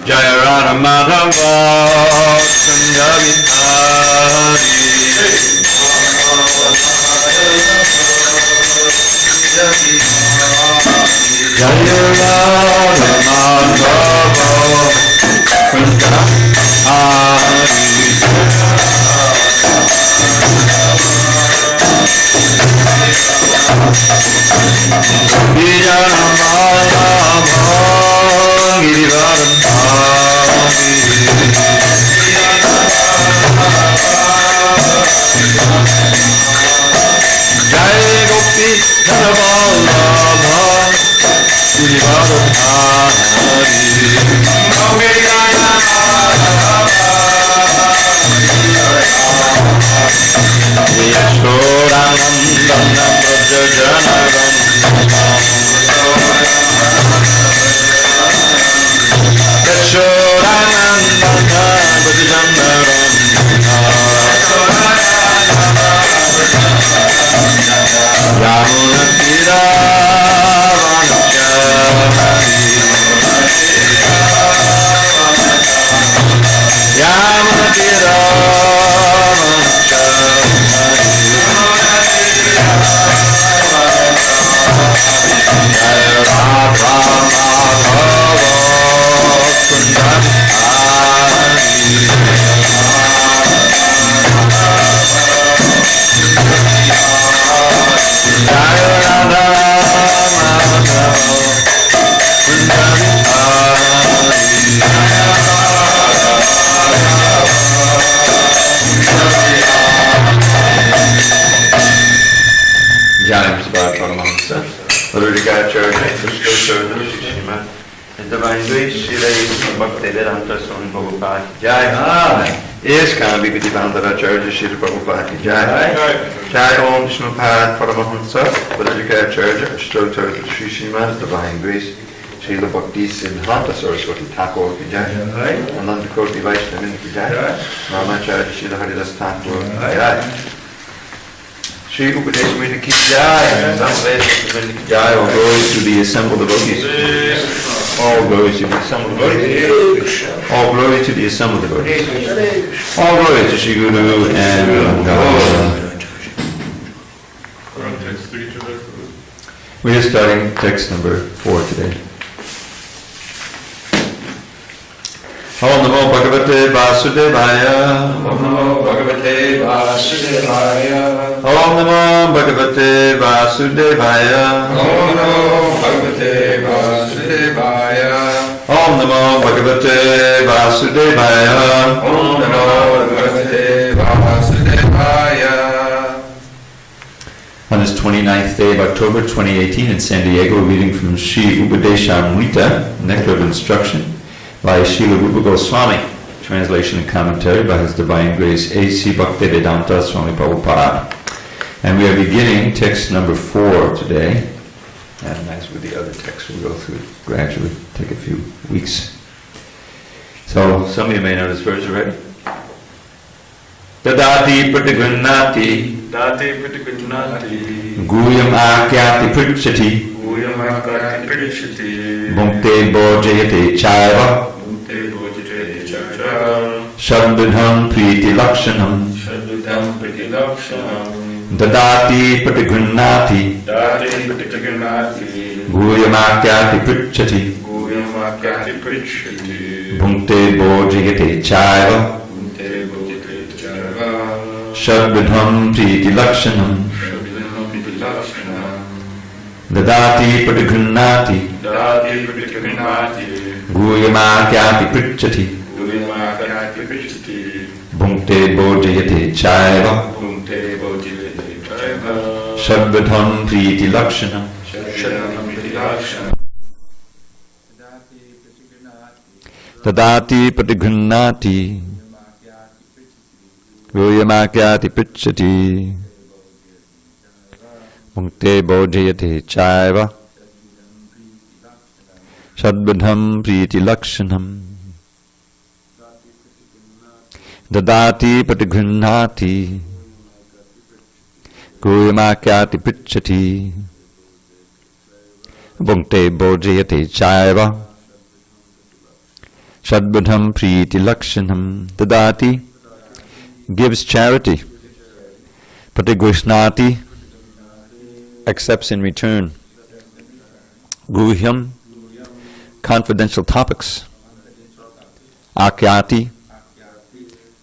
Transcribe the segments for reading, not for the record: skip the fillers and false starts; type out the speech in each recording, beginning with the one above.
Jaya Radha Madhava Kunda Vihari Jaya Radha Madhava Kunda Jai Gopi Dhanavallabha Girivaradhari Yashodanandana Brajajanaram Yashodanandana Brajajanaram Yamuna Tira Vanachari Yamuna Tira Jaya Radha Madhava Kunda Jaya Radha Madhava Kunda Jaya Paramahamsa Dravida Prabhu and Divine Grace, Srila Bhakti Vedanta Swami Prabhupada Jai. ISKCON Bhakti Srila Prabhupada Jai. Jai Om Vishnupada Paramahamsa Dravida Prabhu Sri Srimad Divine Grace Srila Bhakti Siddhanta Saraswati Thakur Jai. Ananda Koti Vaishnava Jai. Ramacharya Srila Haridas Thakur Jai. Shri Upadeshamuni Ki Jai, Jai, all glory to the assembled devotees. All glory to the assembled devotees. All glory to the assembled devotees. All glory to Shri Guru and we are starting text number 4 today. Om Namo Bhagavate Vasudevaya. Om Namo Bhagavate Vasudevaya. Om Namo Bhagavate Vasudevaya. Om Namo Bhagavate Vasudevaya. Om Namo Bhagavate Vasudevaya. Om Namo Bhagavate Vasudevaya. On this 29th day of October 2018 in SanDiego, reading from Sri Upadeshamrita, Nectar of Instruction, by Srila Rupa Goswami, translation and commentary by His Divine Grace A.C. Bhaktivedanta Swami Prabhupada. And we are beginning text number 4 today. And as with the other texts, we'll go through gradually, take a few weeks. So, some of you may know this verse already. Tadati pratigrunnati Dati pratigrunnati Guyam akyati pritchati Guyam akyati pritchati Bhukte bhojayate chaiva Bhukte bhojayate chaiva Shabdham priti lakshanam Shabdham priti lakshanam Dadati pratigrunnati Dati pratigrunnati Guyam akyati pritchati Guyam akyati pritchati Bhukte bhojayate chaiva Shadvidham priti lakshanam Dadati pratigrunnati Guyamakyati pritchati Bhukte bhojayate chaiva Shadvidham priti lakshanam Dadati pratigrunnati Guyamakyati pritchati Bhukte bhojayate chaiva Shadbudham priti lakshanam Dadati pratigrunnati Guyamakyati pritchati Bhukte bhojayate chaiva Shadbadham Priti Lakshanam Dadati, gives charity. Patigrishnati, accepts in return. Guhyam, confidential topics. Akyati,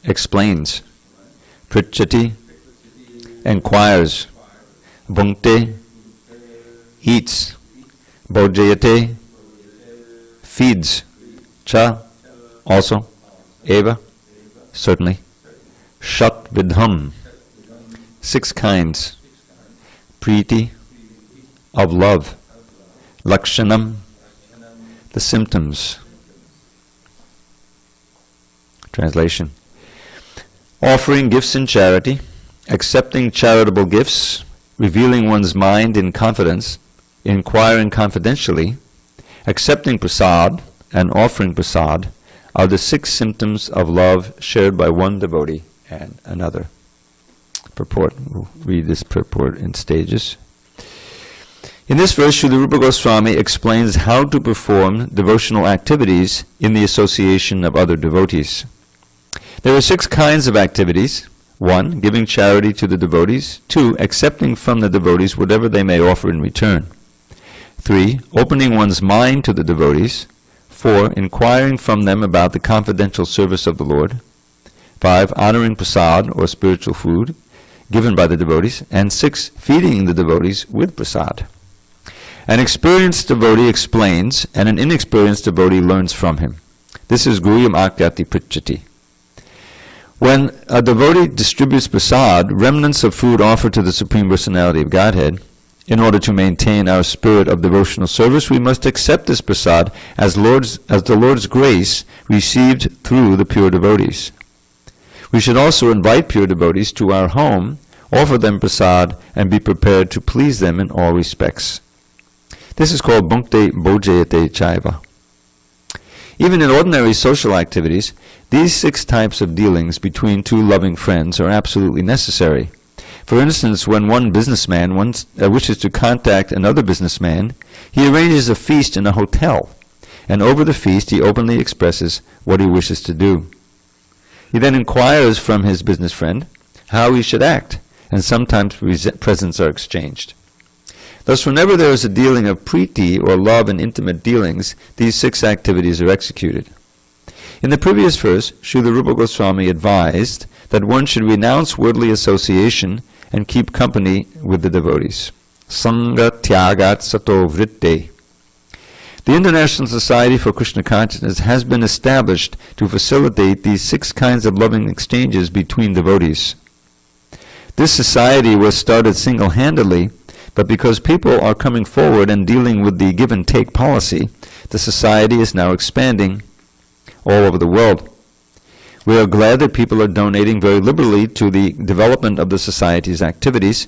explains. Prichati, inquires. Bhunkte, eats. Bhojayate, feeds. Cha, also. Eva, certainly. Shat vidham, 6 kinds. Priti, of love. Lakshanam, the symptoms. Translation. Offering gifts in charity, accepting charitable gifts, revealing one's mind in confidence, inquiring confidentially, accepting prasad, and offering prasad are the 6 symptoms of love shared by one devotee and another. Purport. We'll read this purport in stages. In this verse, Srila Rupa Goswami explains how to perform devotional activities in the association of other devotees. There are 6 kinds of activities. 1. Giving charity to the devotees. 2. Accepting from the devotees whatever they may offer in return. 3. Opening one's mind to the devotees. 4. Inquiring from them about the confidential service of the Lord. 5. Honoring prasad, or spiritual food, given by the devotees. And 6. Feeding the devotees with prasad. An experienced devotee explains, and an inexperienced devotee learns from him. This is Guyam Akyati Prichati. When a devotee distributes prasad, remnants of food offered to the Supreme Personality of Godhead, in order to maintain our spirit of devotional service, we must accept this prasad as the Lord's grace received through the pure devotees. We should also invite pure devotees to our home, offer them prasad, and be prepared to please them in all respects. This is called Bhunkte Bhojayate Chaiva. Even in ordinary social activities, these 6 types of dealings between 2 loving friends are absolutely necessary. For instance, when one businessman wishes to contact another businessman, he arranges a feast in a hotel, and over the feast he openly expresses what he wishes to do. He then inquires from his business friend how he should act, and sometimes presents are exchanged. Thus, whenever there is a dealing of priti, or love and intimate dealings, these 6 activities are executed. In the previous verse, Srila Rupa Goswami advised that one should renounce worldly association and keep company with the devotees. Sangha Tyagat Sato Vritte. The International Society for Krishna Consciousness has been established to facilitate these 6 kinds of loving exchanges between devotees. This society was started single-handedly, but because people are coming forward and dealing with the give-and-take policy, the society is now expanding all over the world. We are glad that people are donating very liberally to the development of the society's activities,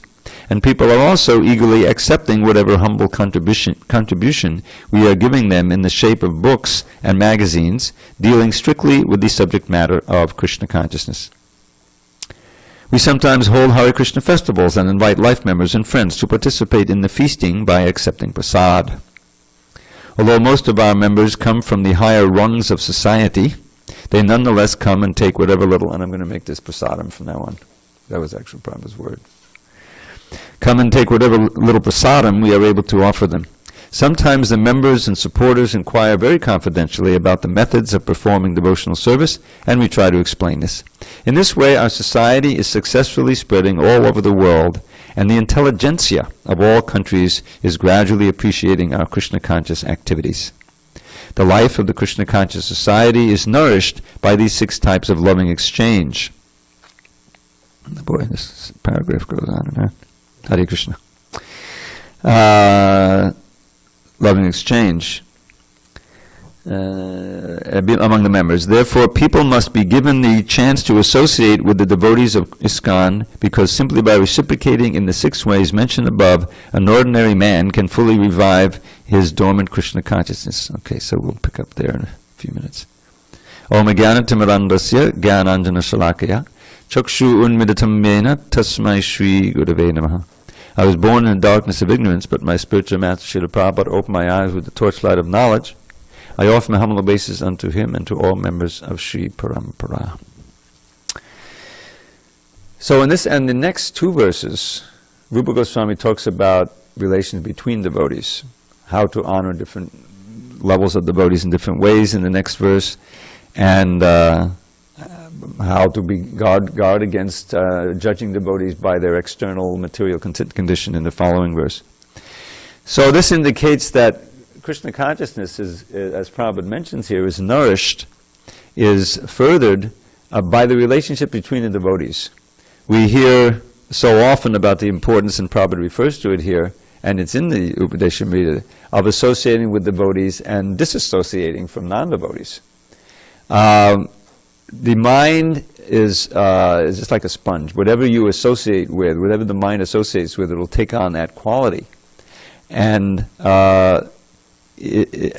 and people are also eagerly accepting whatever humble contribution we are giving them in the shape of books and magazines dealing strictly with the subject matter of Krishna consciousness. We sometimes hold Hare Krishna festivals and invite life members and friends to participate in the feasting by accepting prasad. Although most of our members come from the higher rungs of society, they nonetheless come and take whatever little, and I'm going to make this prasadam from now on. That was actually Prabhupada's word. Come and take whatever little prasadam we are able to offer them. Sometimes the members and supporters inquire very confidentially about the methods of performing devotional service, and we try to explain this. In this way, our society is successfully spreading all over the world, and the intelligentsia of all countries is gradually appreciating our Krishna-conscious activities. The life of the Krishna-conscious society is nourished by these 6 types of loving exchange. Boy, this paragraph goes on and on. Hare Krishna. Loving exchange among the members. Therefore, people must be given the chance to associate with the devotees of ISKCON, because simply by reciprocating in the 6 ways mentioned above, an ordinary man can fully revive his dormant Krishna consciousness. Okay, so we'll pick up there in a few minutes. Om Jnanatimirandasya Jnananjana Shalakaya Chakshu Unmidatam Mena Tasmai Shri Gurave Namaha. I was born in the darkness of ignorance, but my spiritual master Srila Prabhupada opened my eyes with the torchlight of knowledge. I offer my humble obeisance unto him and to all members of Sri Parampara. So in the next two verses, Rupa Goswami talks about relations between devotees, how to honor different levels of devotees in different ways in the next verse, and how to guard against judging devotees by their external material condition in the following verse. So this indicates that Krishna consciousness, as Prabhupada mentions here, is nourished, is furthered by the relationship between the devotees. We hear so often about the importance, and Prabhupada refers to it here, and it's in the Upadeshamrita, of associating with devotees and disassociating from non-devotees. The mind is just like a sponge. Whatever you associate with, whatever the mind associates with, it will take on that quality. And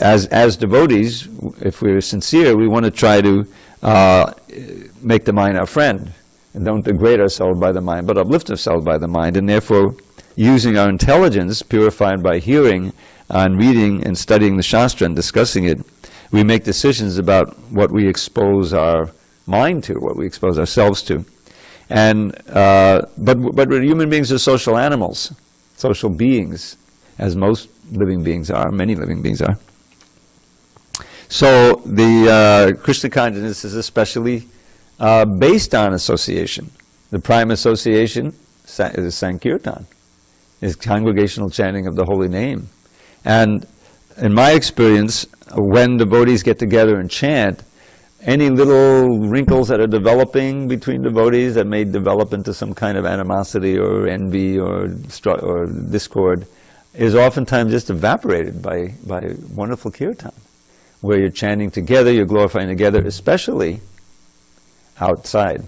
as devotees, if we're sincere, we want to try to make the mind our friend, and don't degrade ourselves by the mind, but uplift ourselves by the mind, and therefore using our intelligence, purified by hearing and reading and studying the Shastra and discussing it, we make decisions about what we expose our mind to, what we expose ourselves to. And but human beings are social animals, social beings, as most living beings are, many living beings are. So the Krishna consciousness is especially based on association. The prime association is Sankirtan, is congregational chanting of the holy name. And in my experience, when devotees get together and chant, any little wrinkles that are developing between devotees that may develop into some kind of animosity or envy or discord is oftentimes just evaporated by wonderful kirtan, where you're chanting together, you're glorifying together, especially outside,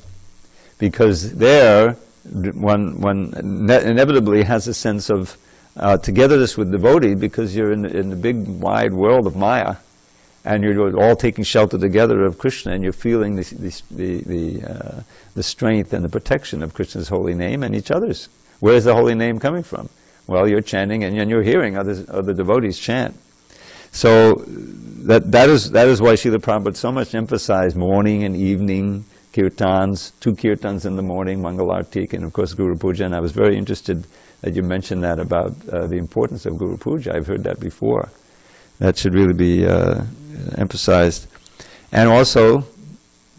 because there one inevitably has a sense of togetherness with devotee, because you're in the big wide world of Maya, and you're all taking shelter together of Krishna, and you're feeling the strength and the protection of Krishna's holy name and each other's. Where's the holy name coming from? Well, you're chanting, and you're hearing other devotees chant. So that is why Srila Prabhupada so much emphasized morning and evening kirtans, 2 kirtans in the morning, Mangalartik, and of course Guru Puja. And I was very interested that you mentioned that about the importance of Guru Puja. I've heard that before. That should really be emphasized. And also,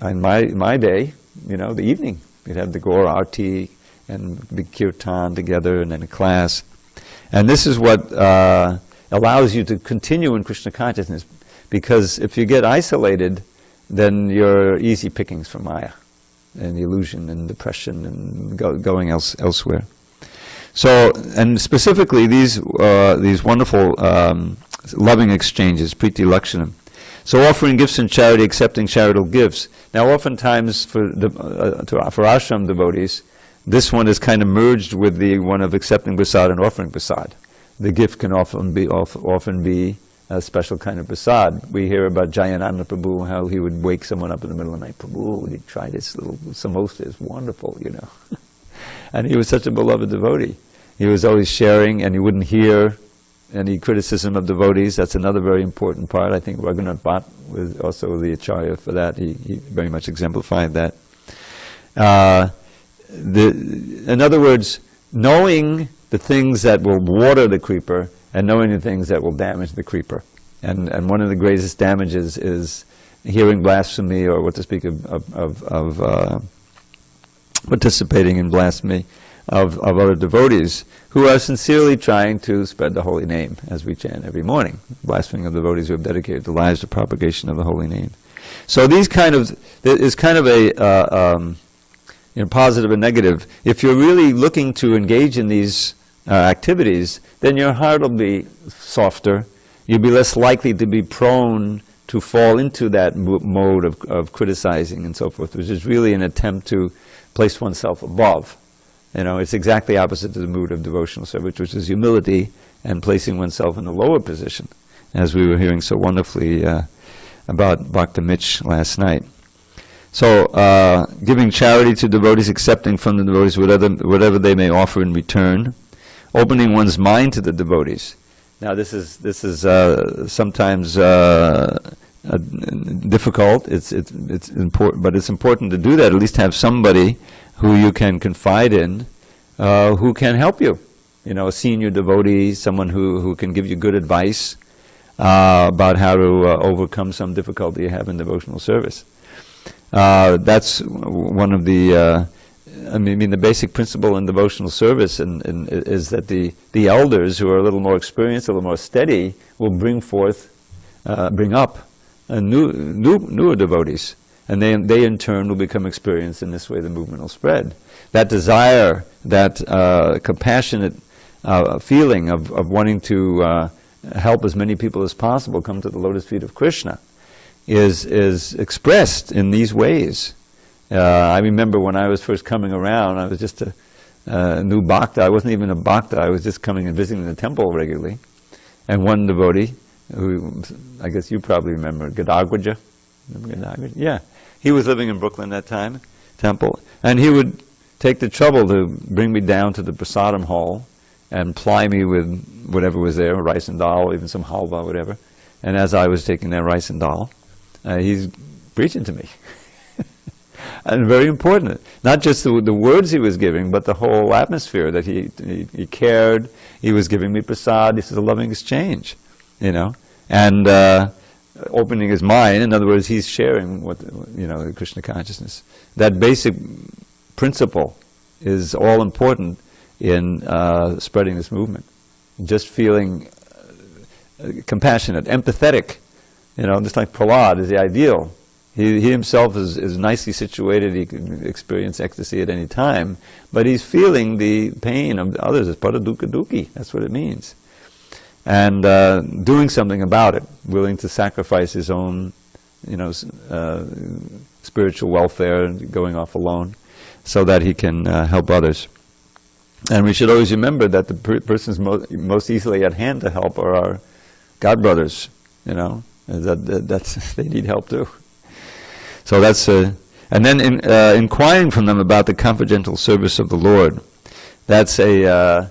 in my day, the evening, we'd have the Gaur Arti and big kirtan together, and then a class. And this is what allows you to continue in Krishna consciousness, because if you get isolated, then you're easy pickings for Maya and illusion and depression and going elsewhere. So, and specifically these wonderful loving exchanges, priti lakshanam. So offering gifts in charity, accepting charitable gifts. Now oftentimes for ashram devotees, this one is kind of merged with the one of accepting prasad and offering prasad. The gift can often be a special kind of prasad. We hear about Jayananda Prabhu, how he would wake someone up in the middle of the night. Prabhu, would you try this little samosa? It's wonderful, And he was such a beloved devotee. He was always sharing, and he wouldn't hear any criticism of devotees. That's another very important part. I think Raghunath Bhatt was also the acharya for that. He very much exemplified that. In other words, knowing the things that will water the creeper and knowing the things that will damage the creeper. And one of the greatest damages is hearing blasphemy, or what to speak of participating in blasphemy of other devotees who are sincerely trying to spread the holy name, as we chant every morning, blaspheming of devotees who have dedicated their lives to propagation of the holy name. So there is kind of a positive and negative. If you're really looking to engage in these activities, then your heart will be softer. You'll be less likely to be prone to fall into that mode of criticizing and so forth, which is really an attempt to place oneself above. It's exactly opposite to the mood of devotional service, which is humility and placing oneself in a lower position, as we were hearing so wonderfully about Bhakta Mitch last night. So, giving charity to devotees, accepting from the devotees whatever they may offer in return, opening one's mind to the devotees. Now this is sometimes difficult. It's important, but it's important to do that. At least have somebody who you can confide in, who can help you. You know, a senior devotee, someone who can give you good advice about how to overcome some difficulty you have in devotional service. That's one of the. I mean, the basic principle in devotional service is that the elders who are a little more experienced, a little more steady, will bring up newer devotees, and they in turn will become experienced. In this way, the movement will spread. That desire, that compassionate feeling of wanting to help as many people as possible come to the lotus feet of Krishna, is expressed in these ways. I remember when I was first coming around, I was just a new bhakta. I wasn't even a bhakta. I was just coming and visiting the temple regularly. And one devotee, who I guess you probably remember, Gadagwaja. Remember Gadagwaja? Yeah. He was living in Brooklyn that time, temple. And he would take the trouble to bring me down to the prasadam hall and ply me with whatever was there, rice and dal, even some halva, whatever. And as I was taking that rice and dal, he's preaching to me. And very important, not just the words he was giving, but the whole atmosphere that he cared. He was giving me prasad. This is a loving exchange, you know, and opening his mind. In other words, he's sharing the Krishna consciousness. That basic principle is all important in spreading this movement. Just feeling compassionate, empathetic, you know, just like Prahlad is the ideal. He himself is nicely situated. He can experience ecstasy at any time, but he's feeling the pain of others. It's pada dukkha dukhi. That's what it means. And doing something about it, willing to sacrifice his own, spiritual welfare, going off alone, so that he can help others. And we should always remember that the persons most easily at hand to help are our God brothers. You know, that's they need help too. So that's and then inquiring from them about the confidential service of the Lord. That's a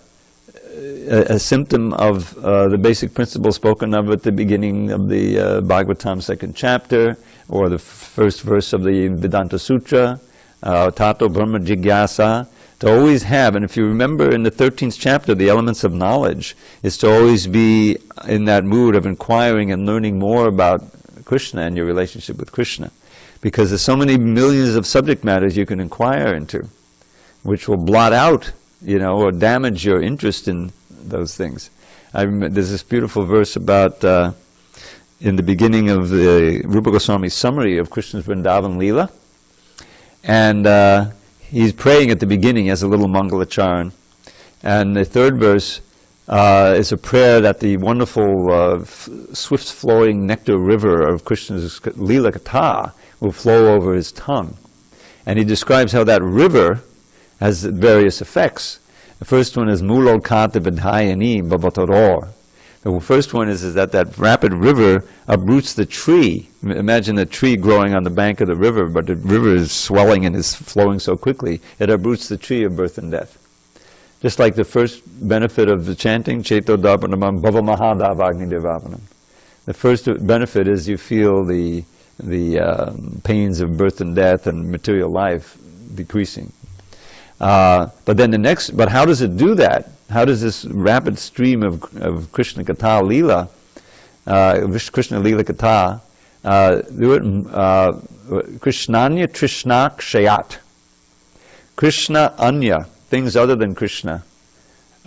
symptom of the basic principle spoken of at the beginning of the Bhagavatam 2nd chapter, or the first verse of the Vedanta Sutra, Tato Brahma Jigyasa. To always have, and if you remember in the 13th chapter, the elements of knowledge is to always be in that mood of inquiring and learning more about Krishna and your relationship with Krishna. Because there's so many millions of subject matters you can inquire into, which will blot out, or damage your interest in those things. I remember there's this beautiful verse about, in the beginning of the Rupa Goswami's summary of Krishna's Vrindavan Leela, and he's praying at the beginning as a little Mangalacharan, and the third verse is a prayer that the wonderful swift-flowing nectar river of Krishna's Leela Katha will flow over his tongue. And he describes how that river has various effects. The first one is Mulo Kata Vidhayani Bhavataror. The first one is that rapid river uproots the tree. Imagine a tree growing on the bank of the river, but the river is swelling and is flowing so quickly, it uproots the tree of birth and death. Just like the first benefit of the chanting, Cheto Darpanamam Bhava Mahadavagni Devavanam. The first benefit is you feel the pains of birth and death and material life decreasing. But how does it do that? How does this rapid stream of Krishna Katha Leela, Krishna Leela Katha, do it? Krishnanya Trishna Kshayat. Krishna Anya, things other than Krishna.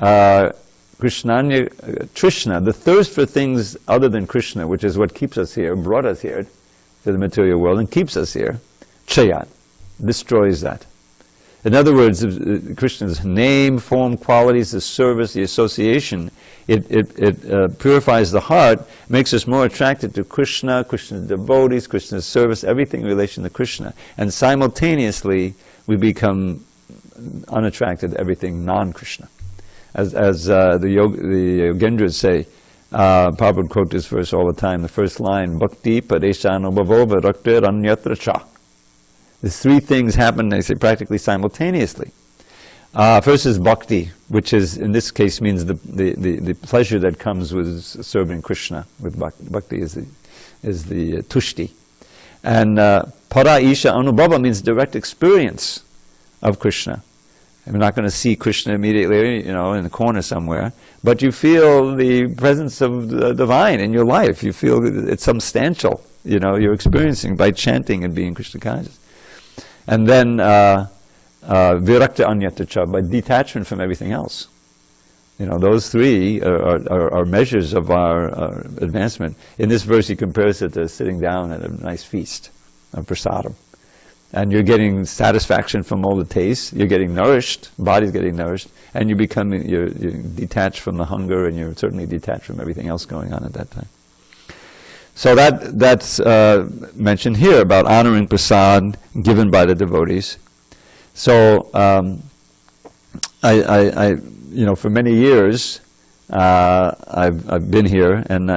Krishnanya Trishna, the thirst for things other than Krishna, which is what keeps us here, brought us here to the material world and keeps us here. Kshayat, destroys that. In other words, Krishna's name, form, qualities, the service, the association, it purifies the heart, makes us more attracted to Krishna, Krishna's devotees, Krishna's service, everything in relation to Krishna. And simultaneously, we become unattracted to everything non-Krishna. As the Yogendras say, Prabhupada would quote this verse all the time, the first line, Bhakti Padeshano Bhavo Viraktir Anyatra Cha. These three things happen, they say, practically simultaneously. First is bhakti, which is, in this case, means the pleasure that comes with serving Krishna. With bhakti, bhakti is the tushti. And para isha anubhava means direct experience of Krishna. We're not going to see Krishna immediately, in the corner somewhere, but you feel the presence of the divine in your life. You feel it's substantial, you're experiencing by chanting and being Krishna conscious. And then virakta anyatacha, by detachment from everything else. Those three are measures of our advancement. In this verse, he compares it to sitting down at a nice feast of prasadam. And you're getting satisfaction from all the tastes. You're getting nourished. Body's getting nourished, and you're detached from the hunger, and you're certainly detached from everything else going on at that time. So that's mentioned here about honoring prasad given by the devotees. So I for many years I've been here, and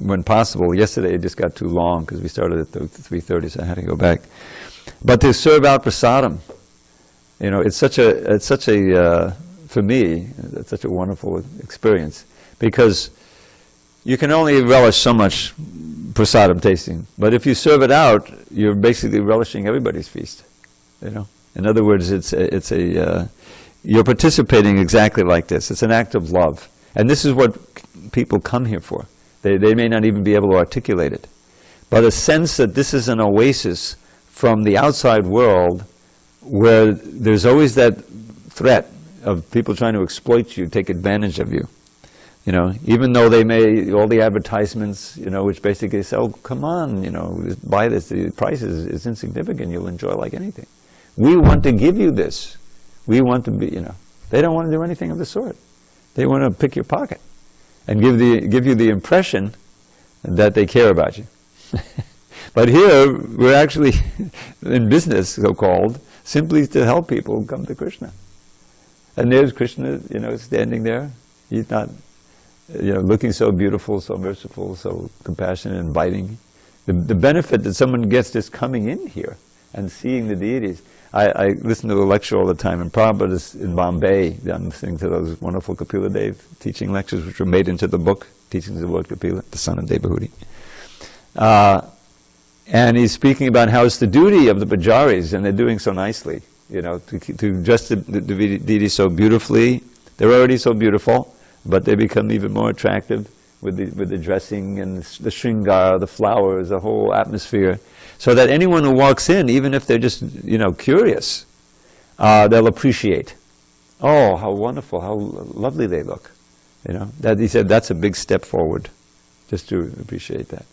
when possible. Yesterday it just got too long because we started at 3:30, so I had to go back. But to serve out prasadam, it's such a for me, it's such a wonderful experience, because you can only relish so much prasadam tasting, but if you serve it out, you're basically relishing everybody's feast. In other words, you're participating exactly like this. It's an act of love, and this is what people come here for. They may not even be able to articulate it, but a sense that this is an oasis from the outside world, where there's always that threat of people trying to exploit you, take advantage of you. Even though they may, all the advertisements, which basically say, oh, come on, buy this, the price is insignificant, you'll enjoy like anything. We want to give you this. We want to be, they don't want to do anything of the sort. They want to pick your pocket and give you the impression that they care about you. But here, we're actually in business, so-called, simply to help people come to Krishna. And there's Krishna, standing there. He's not, looking so beautiful, so merciful, so compassionate, inviting. The benefit that someone gets just coming in here and seeing the deities. I listen to a lecture all the time, and Prabhupada is in Bombay. I'm listening to those wonderful Kapila Dev teaching lectures, which were made into the book, Teachings of Lord Kapila, the son of Devahudi. And he's speaking about how it's the duty of the pujaris, and they're doing so nicely, to dress the deities so beautifully. They're already so beautiful, but they become even more attractive with the dressing and the shringar, the flowers, the whole atmosphere, so that anyone who walks in, even if they're just curious, they'll appreciate. Oh, how wonderful, how lovely they look. That he said that's a big step forward, just to appreciate that.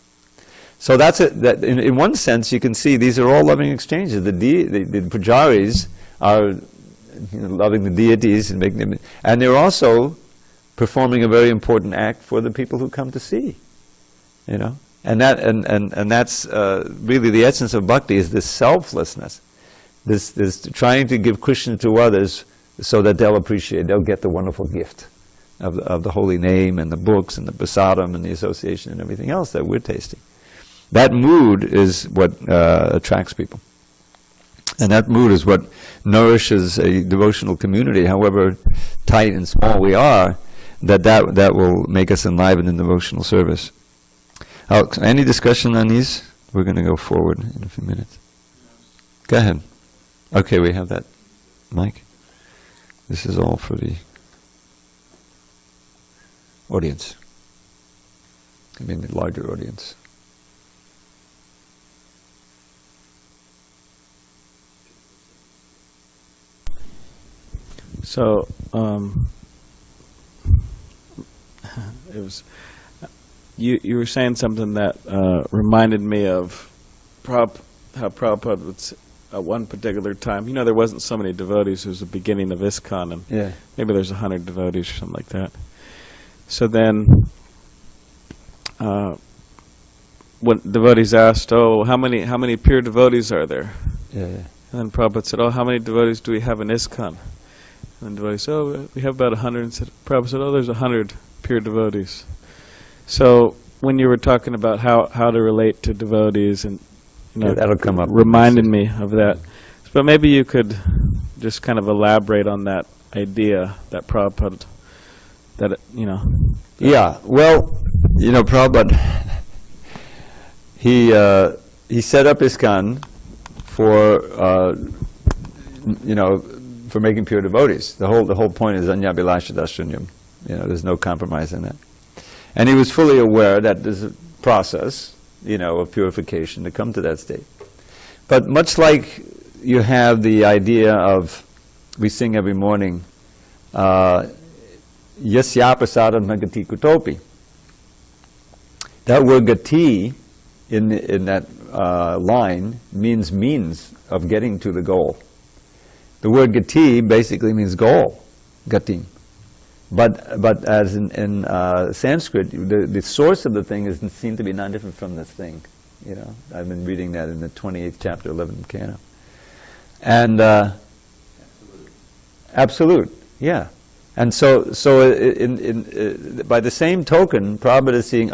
So that's it. That in one sense, you can see these are all loving exchanges. The pujaris are loving the deities and making them, and they're also performing a very important act for the people who come to see. And that's really the essence of bhakti, is this selflessness, this trying to give Krishna to others so that they'll appreciate, they'll get the wonderful gift of the holy name and the books and the prasadam and the association and everything else that we're tasting. That mood is what attracts people. And that mood is what nourishes a devotional community, however tight and small we are, that will make us enlivened in devotional service. Any discussion on these? We're going to go forward in a few minutes. Go ahead. Okay, we have that mic. This is all for the audience. I mean the larger audience. So, it was you were saying something that reminded me of how Prabhupada would at one particular time. There wasn't so many devotees. It was the beginning of ISKCON, and maybe there's 100 devotees or something like that. So then, when devotees asked, "Oh, how many pure devotees are there?" And then Prabhupada said, "Oh, how many devotees do we have in ISKCON?" And the devotee said, "Oh, we have about 100." And Prabhupada said, "Oh, there's 100 pure devotees." So when you were talking about how to relate to devotees, and that'll come up. Reminded me of that. But maybe you could just kind of elaborate on that idea that Prabhupada, Yeah, well, Prabhupada, he set up ISKCON for, for making pure devotees. The whole point is anyabhilasha dashunyam. There's no compromise in that. And he was fully aware that there's a process, of purification to come to that state. But much like you have the idea of, we sing every morning, yasya prasadam nagati kutopi. That word gati in that line means of getting to the goal. The word gati basically means goal, gatim. But as in Sanskrit, the source of the thing is seen to be not different from this thing. I've been reading that in the 28th chapter, 11th canto. And absolute, yeah. And so by the same token, Prabhupada is seeing,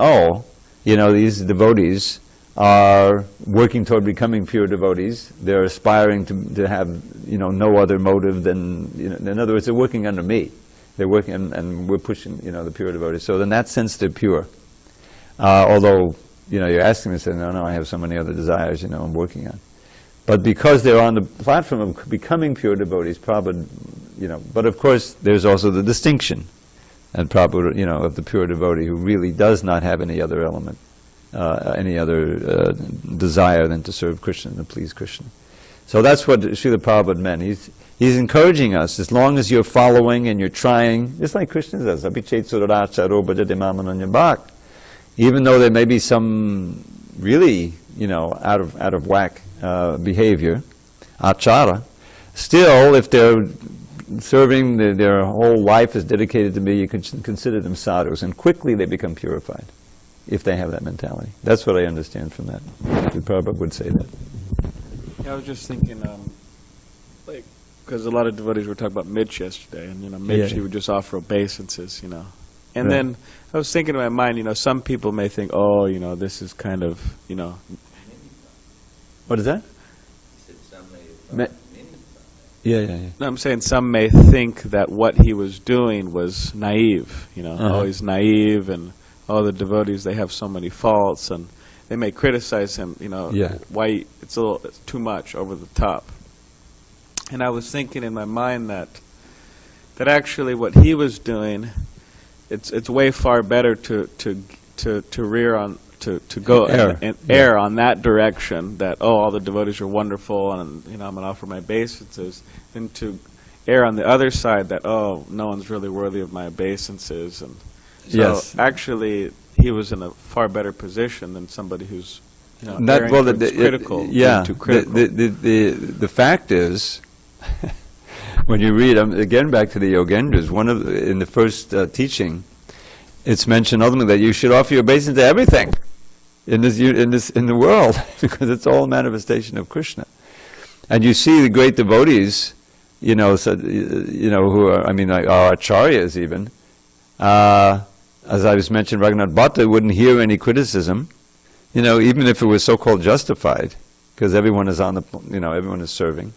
these devotees are working toward becoming pure devotees. They're aspiring to have, no other motive than, in other words, they're working under me. They're working, and we're pushing, the pure devotees. So in that sense, they're pure. Although, you're asking me, saying, no, I have so many other desires, I'm working on. But because they're on the platform of becoming pure devotees, Prabhupada, but of course, there's also the distinction, and Prabhupada, of the pure devotee who really does not have any other element, any other desire than to serve Krishna and to please Krishna. So that's what Srila Prabhupada meant. He's encouraging us, as long as you're following and you're trying, just like Krishna says, even though there may be some really, out of whack behavior, achara, still, if they're serving, their whole life is dedicated to me, you can consider them sadhus, and quickly they become purified, if they have that mentality. That's what I understand from that. Prabhupada would say that. Yeah, I was just thinking, because a lot of devotees were talking about Mitch yesterday, and Mitch, he would just offer obeisances, And then I was thinking in my mind, some people may think, this is kind of, What is that? Yeah. No, I'm saying some may think that what he was doing was naive, he's naive, and the devotees, they have so many faults, and they may criticize him, why it's too much, over the top. And I was thinking in my mind that actually what he was doing, it's way far better to rear on to go and err on that direction, that all the devotees are wonderful, and I'm going to offer my obeisances, than to err on the other side, that no one's really worthy of my obeisances. And so actually he was in a far better position than somebody who's critical. Too critical. The fact is, when you read, again back to the Yogendras, in the first teaching, it's mentioned ultimately that you should offer your obeisance to everything in the world, because it's all a manifestation of Krishna. And you see the great devotees, who are, like our acharyas even, as I was mentioned, Raghunath Bhatta wouldn't hear any criticism, even if it was so-called justified, because everyone is everyone is serving.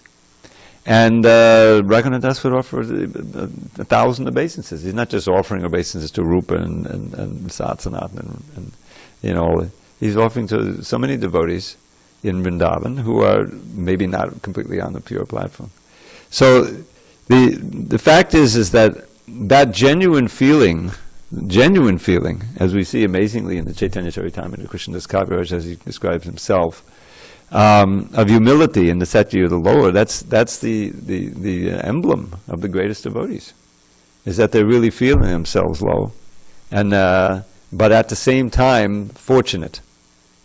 And Raghunath Das would offer 1,000 obeisances. He's not just offering obeisances to Rupa and Satsanat and he's offering to so many devotees in Vrindavan who are maybe not completely on the pure platform. So the fact is that genuine feeling, as we see amazingly in the Chaitanya Charitamrita, Krishnadas Kaviraj, as he describes himself, of humility in the Satya, the lower, that's the emblem of the greatest devotees, is that they're really feeling themselves low, and but at the same time fortunate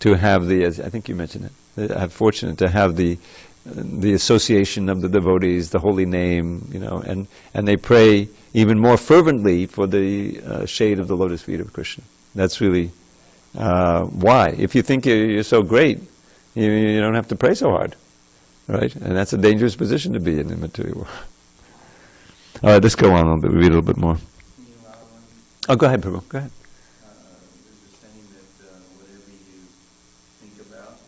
to have I think you mentioned it, fortunate to have the association of the devotees, the holy name, and they pray even more fervently for the shade of the lotus feet of Krishna. That's really why. If you think you're so great, you don't have to pray so hard, right? And that's a dangerous position to be in the material world. All right, let's go on a little bit, read a little bit more. Oh, go ahead, Prabhu, go ahead. There's a saying that whatever you think about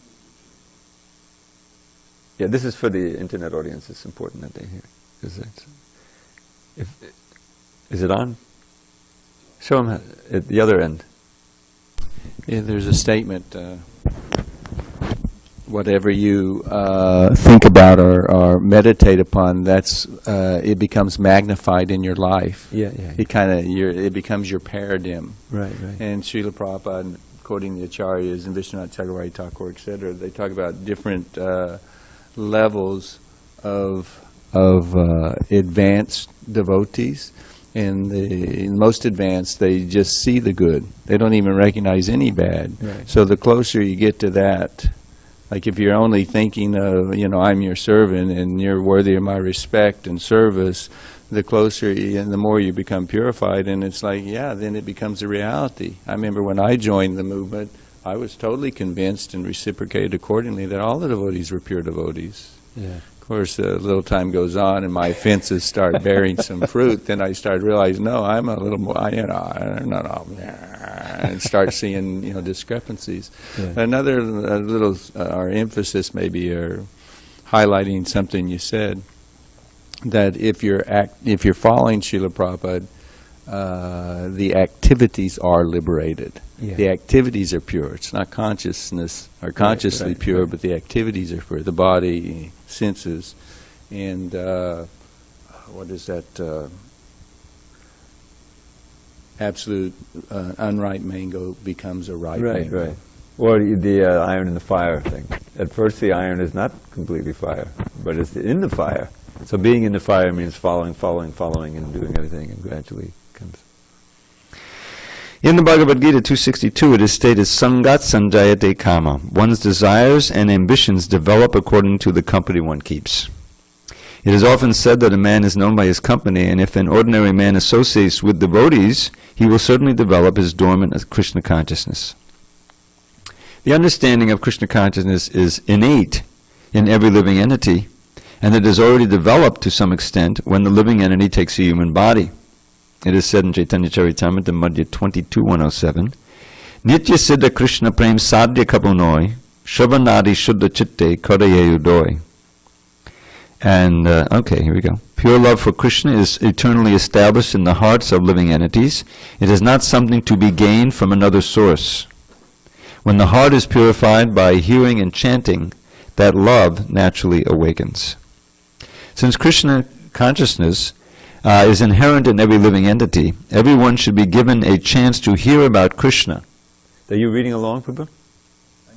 Yeah, this is for the internet audience. It's important that they hear. Is it on? Show them at the other end. Yeah, there's a statement. Whatever you think about or meditate upon, that's it becomes magnified in your life. Yeah. It becomes your paradigm. Right. And Srila Prabhupada, quoting the Acharyas and Vishwanath Chakravarti Thakur, etc., they talk about different levels of advanced devotees. And the most advanced, they just see the good. They don't even recognize any bad. Right. So the closer you get to that, like if you're only thinking of, I'm your servant and you're worthy of my respect and service, the closer and the more you become purified, and it's like, then it becomes a reality. I remember when I joined the movement, I was totally convinced and reciprocated accordingly that all the devotees were pure devotees. Yeah. Of course, a little time goes on and my offenses start bearing some fruit. Then I start realizing, no, I'm a little more, and start seeing, discrepancies. Yeah. Another little, our emphasis maybe, or highlighting something you said, that if you're following Srila Prabhupada, the activities are liberated. Yeah. The activities are pure. It's not consciousness or consciously pure, but the activities are pure. The body, senses, and what is that? Absolute unripe mango becomes a ripe mango. Right. Or the iron in the fire thing. At first, the iron is not completely fire, but it's in the fire. So being in the fire means following, and doing everything, and gradually comes. In the Bhagavad Gita 262, it is stated, Sangat sanjayate kama. One's desires and ambitions develop according to the company one keeps. It is often said that a man is known by his company, and if an ordinary man associates with devotees, he will certainly develop his dormant Krishna consciousness. The understanding of Krishna consciousness is innate in every living entity, and it is already developed to some extent when the living entity takes a human body. It is said in Chaitanya Charitamrita, Madhya 22.107, Nitya Siddha Krishna Prem Sadhya Kabunoi, Shavanadi Shuddha Chitte Kodaye Udoi. And, here we go. Pure love for Krishna is eternally established in the hearts of living entities. It is not something to be gained from another source. When the heart is purified by hearing and chanting, that love naturally awakens. Since Krishna consciousness is inherent in every living entity, everyone should be given a chance to hear about Krishna. Are you reading along, Prabhu? I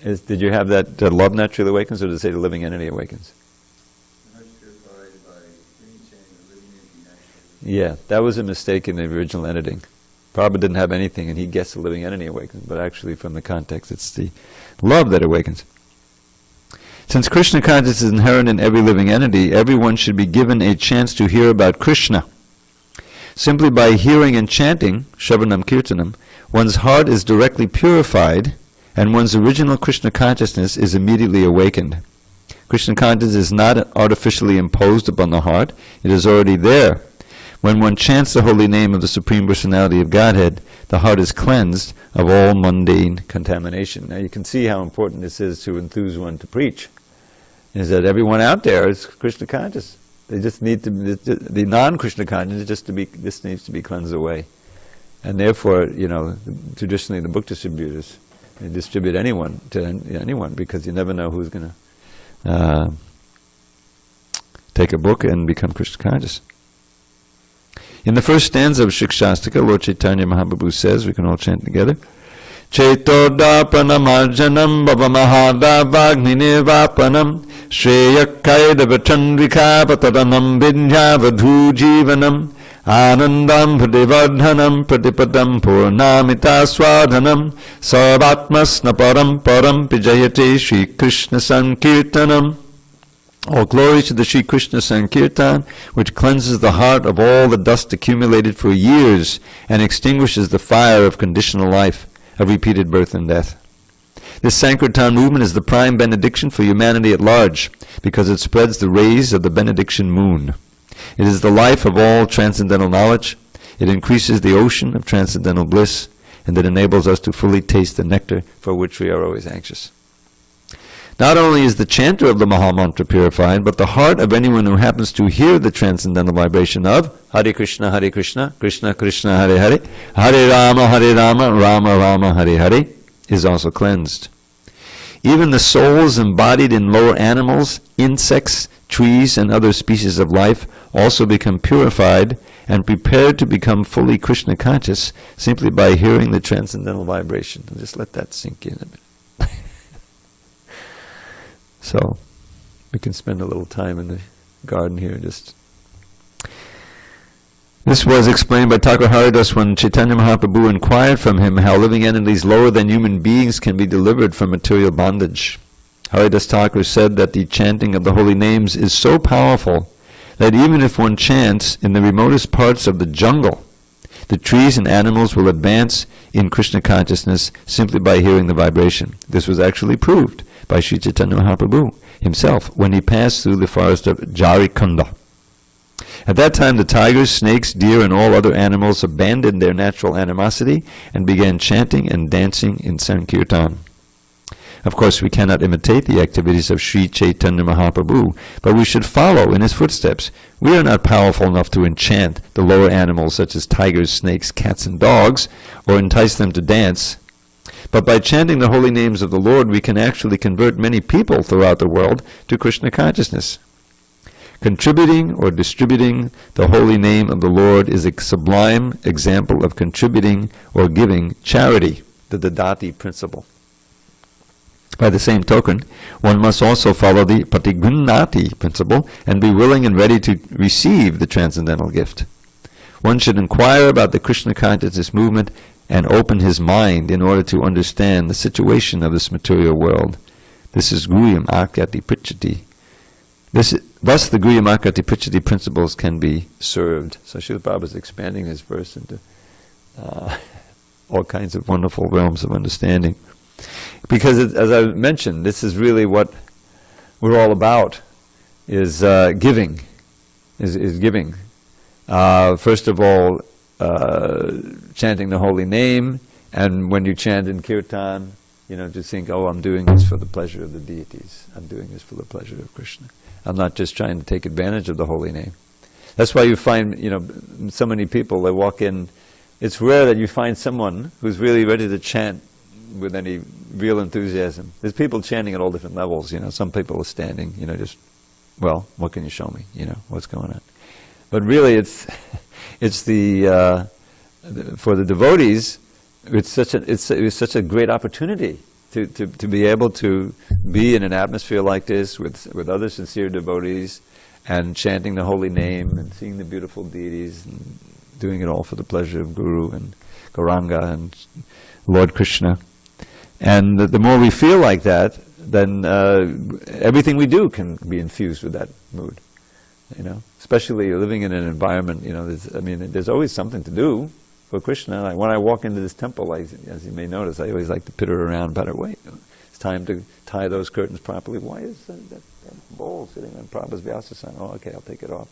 am. Did you have that love naturally awakens, or did it say the living entity awakens? Yeah, that was a mistake in the original editing. Prabhupada didn't have anything, and he guessed the living entity awakens, but actually from the context, it's the love that awakens. Since Krishna consciousness is inherent in every living entity, everyone should be given a chance to hear about Krishna. Simply by hearing and chanting, Shravanam Kirtanam, one's heart is directly purified, and one's original Krishna consciousness is immediately awakened. Krishna consciousness is not artificially imposed upon the heart, it is already there. When one chants the holy name of the Supreme Personality of Godhead, the heart is cleansed of all mundane contamination. Now you can see how important this is to enthuse one to preach. Is that everyone out there is Krishna conscious. They just need to, the non-Krishna conscious this needs to be cleansed away. And therefore, traditionally the book distributors, they distribute anyone to anyone, because you never know who's going to take a book and become Krishna conscious. In the first stanza of Shikshastika, Lord Chaitanya Mahaprabhu says, we can all chant together, Chaitodapanam bhavamahadavagni nirvapanam Shreyakaidavachandrikapataranam vinyavadhu jivanam Anandam pradivardhanam pratipadam purnamita swadhanam Sarvatmasnaparam param pijayate Shri Krishna Sankirtanam. All glory to the Shri Krishna Sankirtan, which cleanses the heart of all the dust accumulated for years and extinguishes the fire of conditional life, of repeated birth and death. This Sankirtan movement is the prime benediction for humanity at large, because it spreads the rays of the benediction moon. It is the life of all transcendental knowledge. It increases the ocean of transcendental bliss, and it enables us to fully taste the nectar for which we are always anxious. Not only is the chanter of the Mahamantra purified, but the heart of anyone who happens to hear the transcendental vibration of Hare Krishna, Krishna Krishna, Hare Hare, Hare Rama, Rama Rama, Hare Hare, is also cleansed. Even the souls embodied in lower animals, insects, trees, and other species of life also become purified and prepared to become fully Krishna conscious simply by hearing the transcendental vibration. Just let that sink in a bit. So, we can spend a little time in the garden here. This was explained by Thakur Haridas when Chaitanya Mahaprabhu inquired from him how living entities lower than human beings can be delivered from material bondage. Haridas Thakur said that the chanting of the holy names is so powerful that even if one chants in the remotest parts of the jungle, the trees and animals will advance in Krishna consciousness simply by hearing the vibration. This was actually proved by Sri Chaitanya Mahaprabhu himself when he passed through the forest of Jarikunda. At that time, the tigers, snakes, deer, and all other animals abandoned their natural animosity and began chanting and dancing in Sankirtan. Of course, we cannot imitate the activities of Sri Chaitanya Mahaprabhu, but we should follow in his footsteps. We are not powerful enough to enchant the lower animals such as tigers, snakes, cats, and dogs, or entice them to dance. But by chanting the holy names of the Lord, we can actually convert many people throughout the world to Krishna consciousness. Contributing or distributing the holy name of the Lord is a sublime example of contributing or giving charity, the Dadati principle. By the same token, one must also follow the Patigunati principle and be willing and ready to receive the transcendental gift. One should inquire about the Krishna consciousness movement and open his mind in order to understand the situation of this material world. This is Guyam Akati Prichati. Thus the Guyam Akati Prichati principles can be served. So Srila Prabhupada is expanding this verse into all kinds of wonderful realms of understanding. Because as I mentioned, this is really what we're all about, is giving. Is giving. First of all, chanting the holy name, and when you chant in kirtan, just think, oh, I'm doing this for the pleasure of the deities. I'm doing this for the pleasure of Krishna. I'm not just trying to take advantage of the holy name. That's why you find, so many people, they walk in, it's rare that you find someone who's really ready to chant with any real enthusiasm. There's people chanting at all different levels, some people are standing, what can you show me, what's going on? But really it's the, for the devotees, it's such a great opportunity to be able to be in an atmosphere like this with other sincere devotees and chanting the holy name and seeing the beautiful deities and doing it all for the pleasure of Guru and Gauranga and Lord Krishna. And the more we feel like that, then everything we do can be infused with that mood. Especially living in an environment, there's always something to do for Krishna. Like when I walk into this temple, as you may notice, I always like to pitter around better. Wait, it's time to tie those curtains properly. Why is that bowl sitting on Prabhupada's Vyasa-san? Oh, okay, I'll take it off.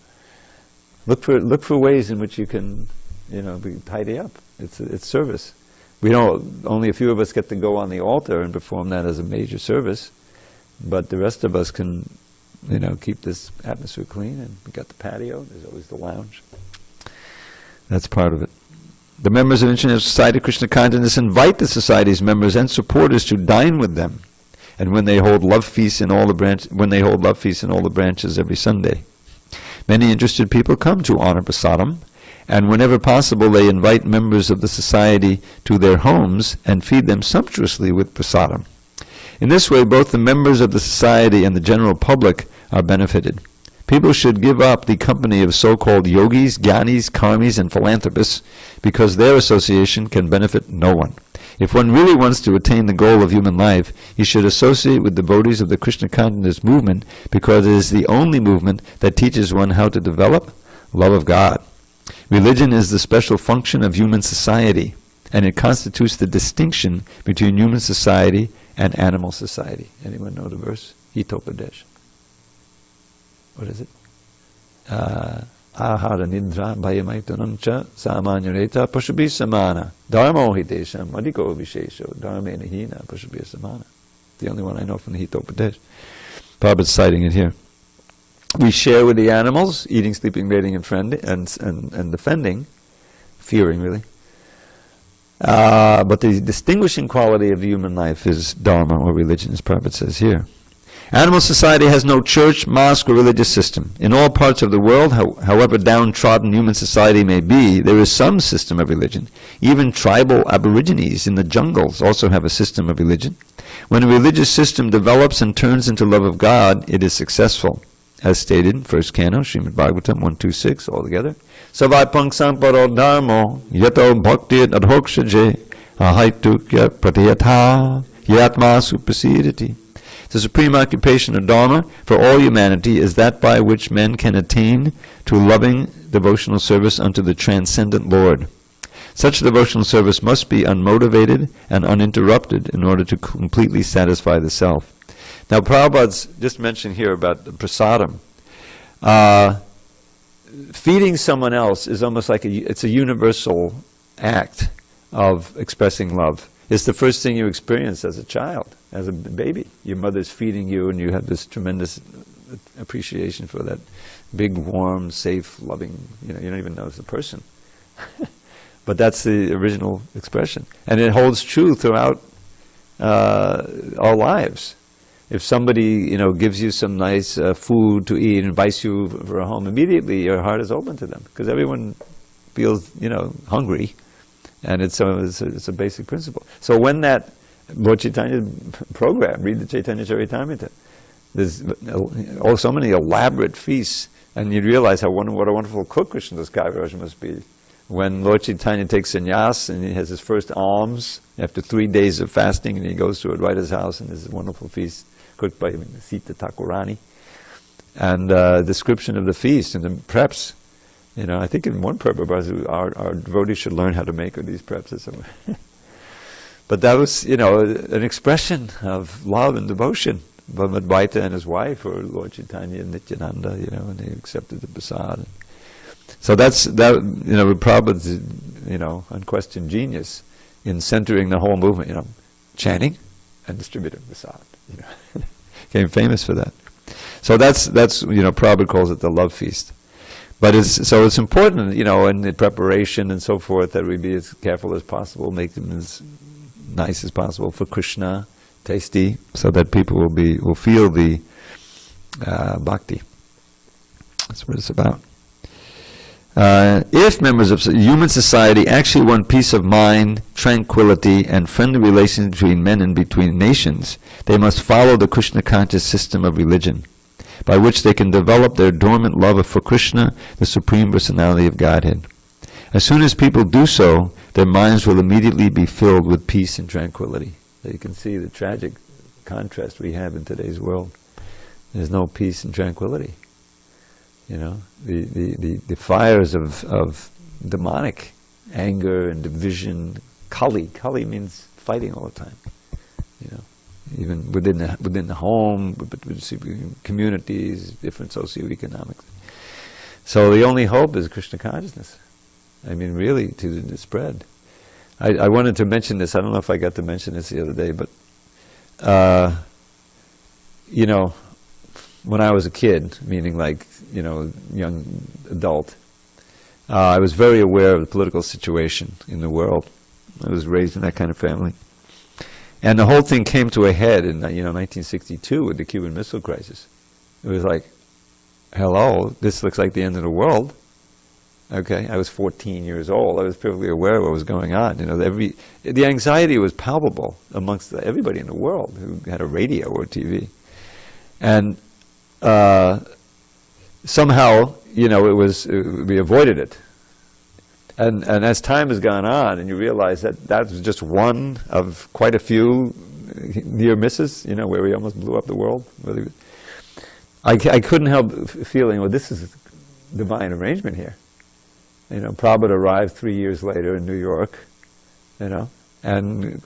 Look for ways in which you can, be tidy up. It's service. Only a few of us get to go on the altar and perform that as a major service, but the rest of us can, keep this atmosphere clean. And we got the patio. There's always the lounge. That's part of it. The members of International Society of Krishna Consciousness invite the society's members and supporters to dine with them, and when they hold love feasts in all the branches every Sunday. Many interested people come to honor prasadam, and whenever possible they invite members of the society to their homes and feed them sumptuously with prasadam. In this way, both the members of the society and the general public are benefited. People should give up the company of so-called yogis, jnanis, karmis, and philanthropists, because their association can benefit no one. If one really wants to attain the goal of human life, he should associate with devotees of the Krishna consciousness movement, because it is the only movement that teaches one how to develop love of God. Religion is the special function of human society, and it constitutes the distinction between human society and animal society. Anyone know the verse? Hitopadesh. What is it? Ahara nidra bhayamaitanamcha samanyareta pashabhi samana dharmo hitesham adhiko vishesho dharmena hina pashabhi samana. The only one I know from the Hitopadesh. Prabhupada's citing it here. We share with the animals, eating, sleeping, bathing, and defending, fearing really. But the distinguishing quality of the human life is dharma, or religion, as Prabhupada says here. Animal society has no church, mosque, or religious system. In all parts of the world, however downtrodden human society may be, there is some system of religion. Even tribal aborigines in the jungles also have a system of religion. When a religious system develops and turns into love of God, it is successful. As stated in first canto, srimadbhagavatam 126, all together. Savai pangsam paro dharmo, yato bhakti adhokshaje, ahaitukya pratiyatha, yatma suprasidati. The supreme occupation of dharma for all humanity is that by which men can attain to loving devotional service unto the transcendent Lord. Such devotional service must be unmotivated and uninterrupted in order to completely satisfy the self. Now, Prabhupada's just mentioned here about the prasadam. Feeding someone else is almost like it's a universal act of expressing love. It's the first thing you experience as a child, as a baby. Your mother's feeding you, and you have this tremendous appreciation for that big, warm, safe, loving, you don't even know it's a person. But that's the original expression. And it holds true throughout our lives. If somebody, gives you some nice food to eat, invites you for a home, immediately your heart is open to them, because everyone feels, hungry, and it's a basic principle. So when that Lord Chaitanya's program, read the Chaitanya Charitamrita, there's so many elaborate feasts, and you realize what a wonderful cook Krishnadas Kaviraj must be. When Lord Chaitanya takes sannyas and he has his first alms after 3 days of fasting, and he goes to Advaita's house, and there's a wonderful feast cooked by Sita Thakurani, and description of the feast and the preps. I think in one Prabhupada, our devotees should learn how to make these preps. But that was, an expression of love and devotion from Advaita and his wife, or Lord Chaitanya and Nityananda, and they accepted the prasad. So that's Prabhupada's, unquestioned genius in centering the whole movement, chanting and distributing prasad. Became famous for that. So that's Prabhupada calls it the love feast. But it's important, in the preparation and so forth, that we be as careful as possible, make them as nice as possible for Krishna, tasty, so that people will feel the bhakti. That's what it's about. If members of human society actually want peace of mind, tranquility, and friendly relations between men and between nations, they must follow the Krishna-conscious system of religion, by which they can develop their dormant love for Krishna, the Supreme Personality of Godhead. As soon as people do so, their minds will immediately be filled with peace and tranquility. So you can see the tragic contrast we have in today's world. There's no peace and tranquility. The fires of demonic anger and division. Kali means fighting all the time. Even within the home, between communities, different socioeconomic. So the only hope is Krishna consciousness. Really, to spread. I wanted to mention this. I don't know if I got to mention this the other day, but when I was a kid, meaning young adult, I was very aware of the political situation in the world. I was raised in that kind of family. And the whole thing came to a head in 1962 with the Cuban Missile Crisis. It was like, hello, this looks like the end of the world. Okay, I was 14 years old. I was perfectly aware of what was going on. The anxiety was palpable amongst everybody in the world who had a radio or TV. And somehow, we avoided it. And as time has gone on, and you realize that was just one of quite a few near misses, where we almost blew up the world. I couldn't help feeling, well, this is divine arrangement here. Prabhupada arrived 3 years later in New York, and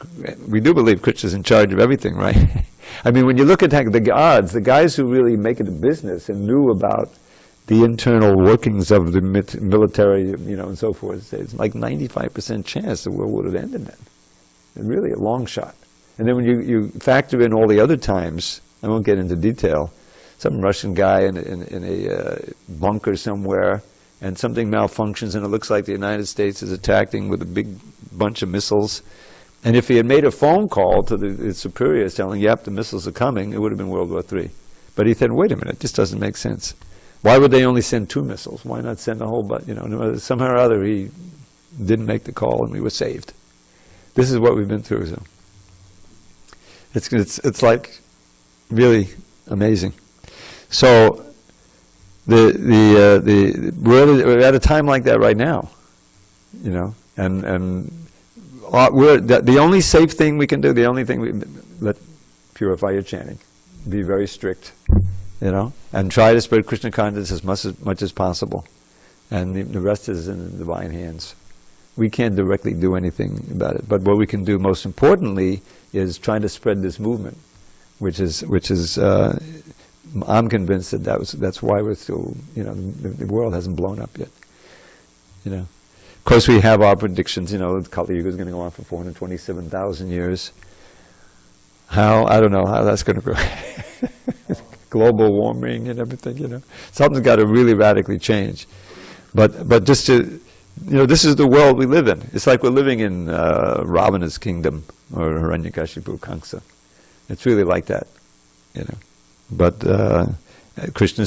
we do believe Krishna's in charge of everything, right? When you look at the gods, the guys who really make it a business and knew about the internal workings of the military, and so forth, it's like 95% chance the world would have ended then. Really a long shot. And then when you factor in all the other times, I won't get into detail, some Russian guy in a bunker somewhere, and something malfunctions, and it looks like the United States is attacking with a big bunch of missiles. And if he had made a phone call to the superiors telling, yep, the missiles are coming, it would have been World War III. But he said, wait a minute, this doesn't make sense. Why would they only send 2 missiles? Why not send a whole bunch? Somehow or other he didn't make the call and we were saved. This is what we've been through. So it's like really amazing. So we're at a time like that right now, and we're the only safe thing we can do. The only thing purify your chanting, be very strict, and try to spread Krishna consciousness as much as possible, and the rest is in the divine hands. We can't directly do anything about it, but what we can do most importantly is trying to spread this movement, which is I'm convinced that's why we're still, the world hasn't blown up yet. Of course, we have our predictions. Kali Yuga is going to go on for 427,000 years. I don't know how that's going to grow. Global warming and everything. Something's got to really radically change. But just to, this is the world we live in. It's like we're living in Ravana's kingdom or Hiranyakashipu Kamsa. It's really like that, But Krishna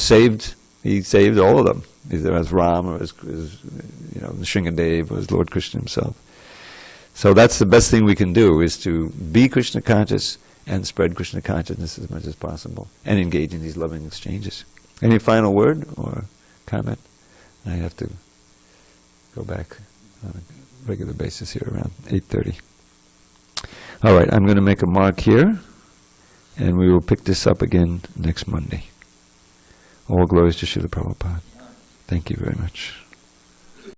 he saved all of them, either as Ram or as Shringadev or as Lord Krishna himself. So that's the best thing we can do, is to be Krishna conscious and spread Krishna consciousness as much as possible and engage in these loving exchanges. Any final word or comment? I have to go back on a regular basis here around 8:30. All right, I'm going to make a mark here. And we will pick this up again next Monday. All glories to Srila Prabhupada. Thank you very much.